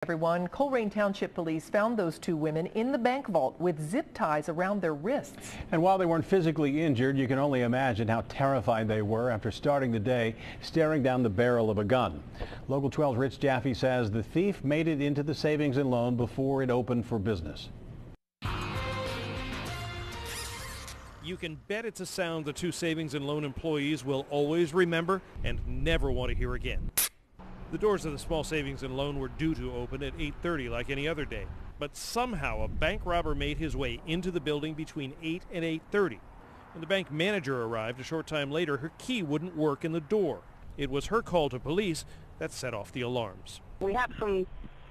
Everyone, Colerain Township Police found those two women in the bank vault with zip ties around their wrists. And while they weren't physically injured, you can only imagine how terrified they were after starting the day staring down the barrel of a gun. Local 12's Rich Jaffe says the thief made it into the Savings and Loan before it opened for business. You can bet it's a sound the two Savings and Loan employees will always remember and never want to hear again. The doors of the small Savings and Loan were due to open at 8:30 like any other day, but somehow a bank robber made his way into the building between 8 and 8:30. When the bank manager arrived a short time later, her key wouldn't work in the door. It was her call to police that set off the alarms. We have some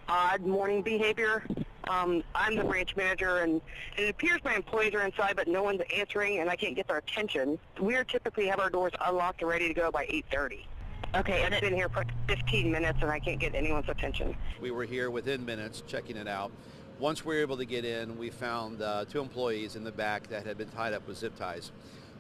odd morning behavior. I'm the branch manager, and it appears my employees are inside, but no one's answering, and I can't get their attention. We typically have our doors unlocked and ready to go by 8:30. Okay, and it's been here for 15 minutes, and I can't get anyone's attention. We were here within minutes checking it out. Once we were able to get in, we found two employees in the back that had been tied up with zip ties,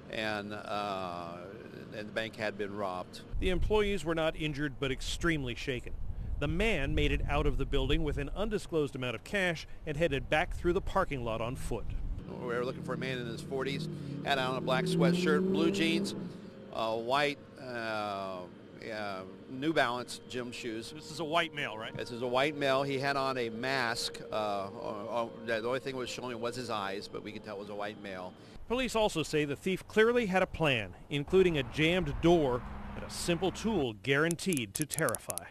and the bank had been robbed. The employees were not injured, but extremely shaken. The man made it out of the building with an undisclosed amount of cash and headed back through the parking lot on foot. We were looking for a man in his 40s, had on a black sweatshirt, blue jeans, white New Balance gym shoes. This is a white male, right? This is a white male. He had on a mask. The only thing that was showing was his eyes, but we could tell it was a white male. Police also say the thief clearly had a plan, including a jammed door and a simple tool guaranteed to terrify.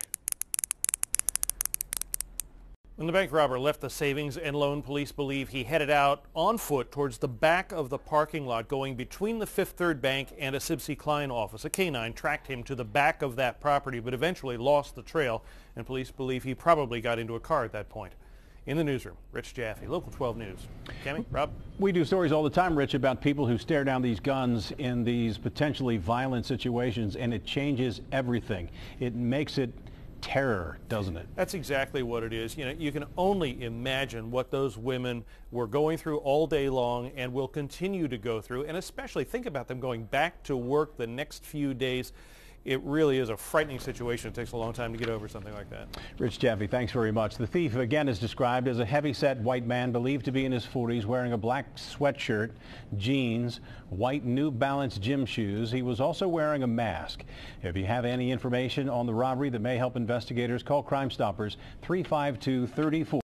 When the bank robber left the Savings and Loan, police believe he headed out on foot towards the back of the parking lot going between the Fifth Third Bank and a Sibsey Klein office. A canine tracked him to the back of that property but eventually lost the trail, and police believe he probably got into a car at that point. In the newsroom, Rich Jaffe, Local 12 News. Cammy, Rob? We do stories all the time, Rich, about people who stare down these guns in these potentially violent situations, and it changes everything. It makes it terror, doesn't it? That's exactly what it is. You know, you can only imagine what those women were going through all day long and will continue to go through, and especially think about them going back to work the next few days. It really is a frightening situation. It takes a long time to get over something like that. Rich Jaffe, thanks very much. The thief, again, is described as a heavy-set white man believed to be in his 40s, wearing a black sweatshirt, jeans, white New Balance gym shoes. He was also wearing a mask. If you have any information on the robbery that may help investigators, call Crime Stoppers 352-34.